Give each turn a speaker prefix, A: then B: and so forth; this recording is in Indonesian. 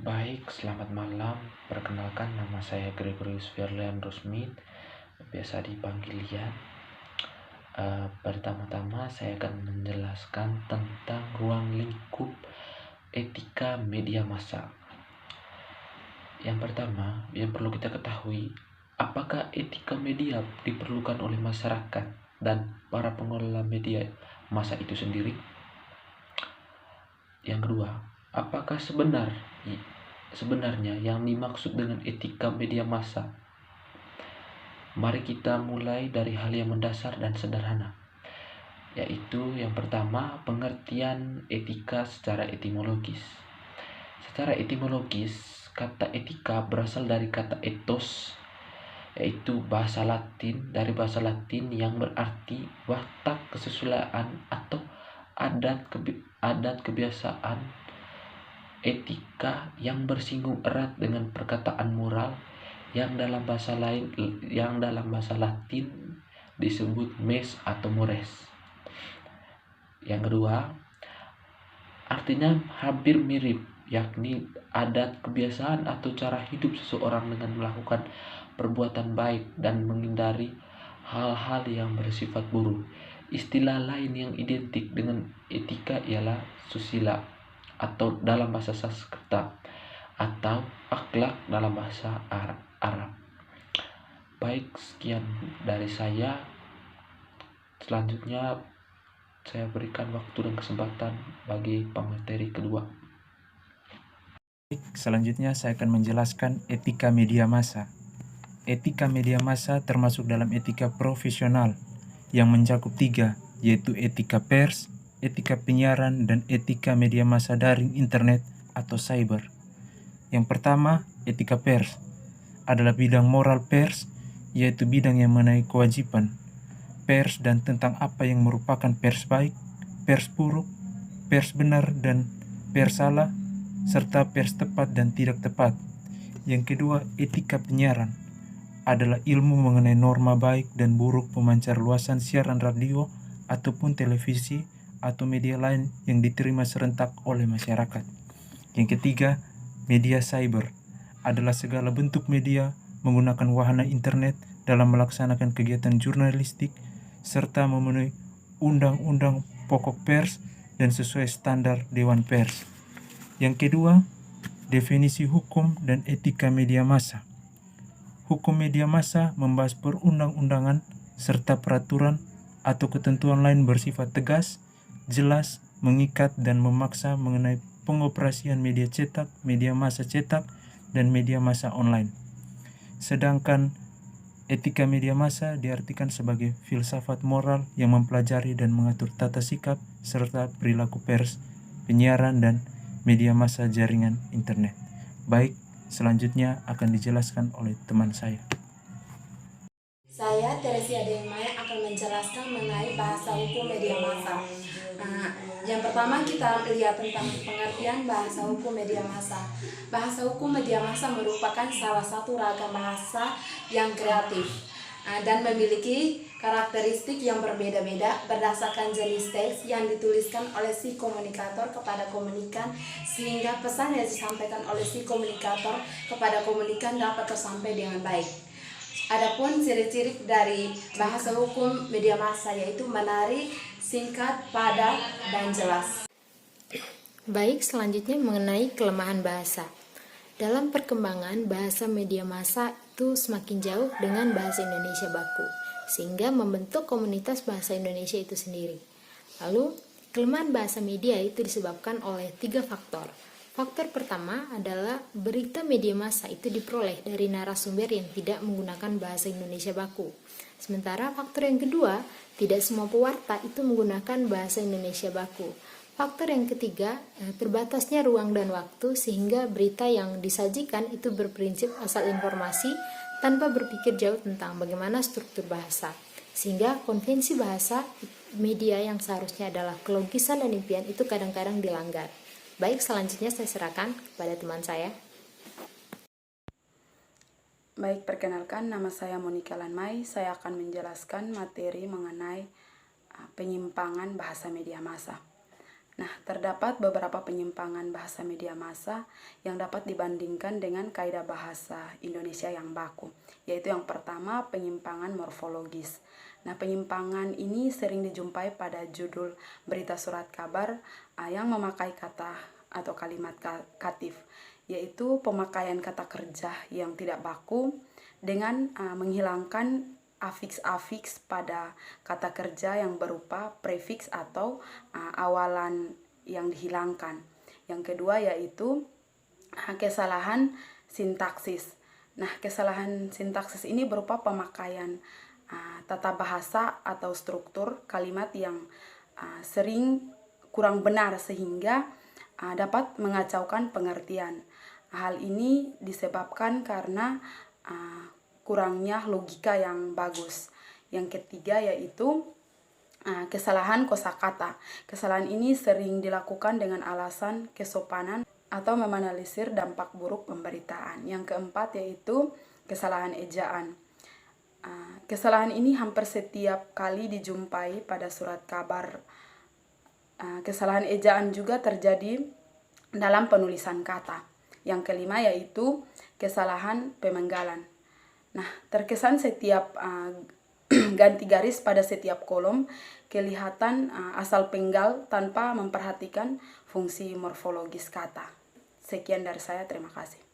A: Baik, selamat malam. Perkenalkan, nama saya Gregorius Firlian Rusmit, biasa dipanggil Lian. Pertama-tama saya akan menjelaskan tentang ruang lingkup etika media massa. Yang pertama, yang perlu kita ketahui, apakah etika media diperlukan oleh masyarakat dan para pengelola media massa itu sendiri? Yang kedua, apakah sebenarnya yang dimaksud dengan etika media massa? Mari kita mulai dari hal yang mendasar dan sederhana, yaitu yang pertama, pengertian etika secara etimologis. Secara etimologis, kata etika berasal dari kata ethos, yaitu bahasa Latin yang berarti watak kesesuaian atau adat kebiasaan etika yang bersinggung erat dengan perkataan moral yang dalam bahasa Latin disebut mes atau mores. Yang kedua, artinya hampir mirip, yakni adat kebiasaan atau cara hidup seseorang dengan melakukan perbuatan baik dan menghindari hal-hal yang bersifat buruk. Istilah lain yang identik dengan etika ialah susila atau dalam bahasa Sanskerta, atau akhlak dalam bahasa Arab. Baik, sekian dari saya. Selanjutnya saya berikan waktu dan kesempatan bagi pemateri kedua.
B: Selanjutnya saya akan menjelaskan etika media massa. Etika media massa termasuk dalam etika profesional yang mencakup 3, yaitu etika pers, etika penyiaran, dan etika media massa daring internet atau cyber. Yang pertama, etika pers adalah bidang moral pers, yaitu bidang yang mengenai kewajiban pers dan tentang apa yang merupakan pers baik, pers buruk, pers benar dan pers salah, serta pers tepat dan tidak tepat. Yang kedua, etika penyiaran adalah ilmu mengenai norma baik dan buruk pemancar luasan siaran radio ataupun televisi atau media lain yang diterima serentak oleh masyarakat. Yang ketiga, media cyber adalah segala bentuk media menggunakan wahana internet dalam melaksanakan kegiatan jurnalistik serta memenuhi undang-undang pokok pers dan sesuai standar Dewan Pers. Yang kedua, definisi hukum dan etika media massa. Hukum media massa membahas perundang-undangan serta peraturan atau ketentuan lain bersifat tegas, jelas, mengikat, dan memaksa mengenai pengoperasian media cetak, media massa cetak, dan media massa online. Sedangkan etika media massa diartikan sebagai filsafat moral yang mempelajari dan mengatur tata sikap serta perilaku pers, penyiaran, dan media massa jaringan internet. Baik, selanjutnya akan dijelaskan oleh teman saya.
C: Saya Teresia Dengmaya akan menjelaskan mengenai bahasa hukum media massa. Yang pertama kita lihat tentang pengertian bahasa hukum media massa. Bahasa hukum media massa merupakan salah satu ragam bahasa yang kreatif dan memiliki karakteristik yang berbeda-beda berdasarkan jenis teks yang dituliskan oleh si komunikator kepada komunikan, sehingga pesan yang disampaikan oleh si komunikator kepada komunikan dapat tersampaikan dengan baik. Adapun ciri-ciri dari bahasa hukum media massa yaitu menarik, singkat, padat, dan jelas.
D: Baik, selanjutnya mengenai kelemahan bahasa. Dalam perkembangan, bahasa media massa itu semakin jauh dengan bahasa Indonesia baku, sehingga membentuk komunitas bahasa Indonesia itu sendiri. Lalu, kelemahan bahasa media itu disebabkan oleh 3 faktor. Faktor pertama adalah berita media massa itu diperoleh dari narasumber yang tidak menggunakan bahasa Indonesia baku. Sementara faktor yang kedua, tidak semua pewarta itu menggunakan bahasa Indonesia baku. Faktor yang ketiga, terbatasnya ruang dan waktu sehingga berita yang disajikan itu berprinsip asal informasi tanpa berpikir jauh tentang bagaimana struktur bahasa. Sehingga konvensi bahasa media yang seharusnya adalah kelogisan dan impian itu kadang-kadang dilanggar. Baik, selanjutnya saya serahkan kepada teman saya.
E: Baik, perkenalkan, nama saya Monika Lanmai. Saya akan menjelaskan materi mengenai penyimpangan bahasa media massa. Nah, terdapat beberapa penyimpangan bahasa media massa yang dapat dibandingkan dengan kaidah bahasa Indonesia yang baku, yaitu yang pertama, penyimpangan morfologis. Nah, penyimpangan ini sering dijumpai pada judul berita surat kabar yang memakai kata atau kalimat katif, yaitu pemakaian kata kerja yang tidak baku dengan menghilangkan afiks-afiks pada kata kerja yang berupa prefiks atau awalan yang dihilangkan. Yang kedua yaitu kesalahan sintaksis. Nah, kesalahan sintaksis ini berupa pemakaian tata bahasa atau struktur kalimat yang sering kurang benar sehingga dapat mengacaukan pengertian. Hal ini disebabkan karena kurangnya logika yang bagus. Yang ketiga yaitu kesalahan kosakata. Kesalahan ini sering dilakukan dengan alasan kesopanan atau meminimalisir dampak buruk pemberitaan. Yang keempat yaitu kesalahan ejaan. Kesalahan ini hampir setiap kali dijumpai pada surat kabar. Kesalahan ejaan juga terjadi dalam penulisan kata. Yang kelima yaitu kesalahan pemenggalan. Nah, terkesan setiap ganti garis pada setiap kolom kelihatan asal penggal tanpa memperhatikan fungsi morfologis kata. Sekian dari saya, terima kasih.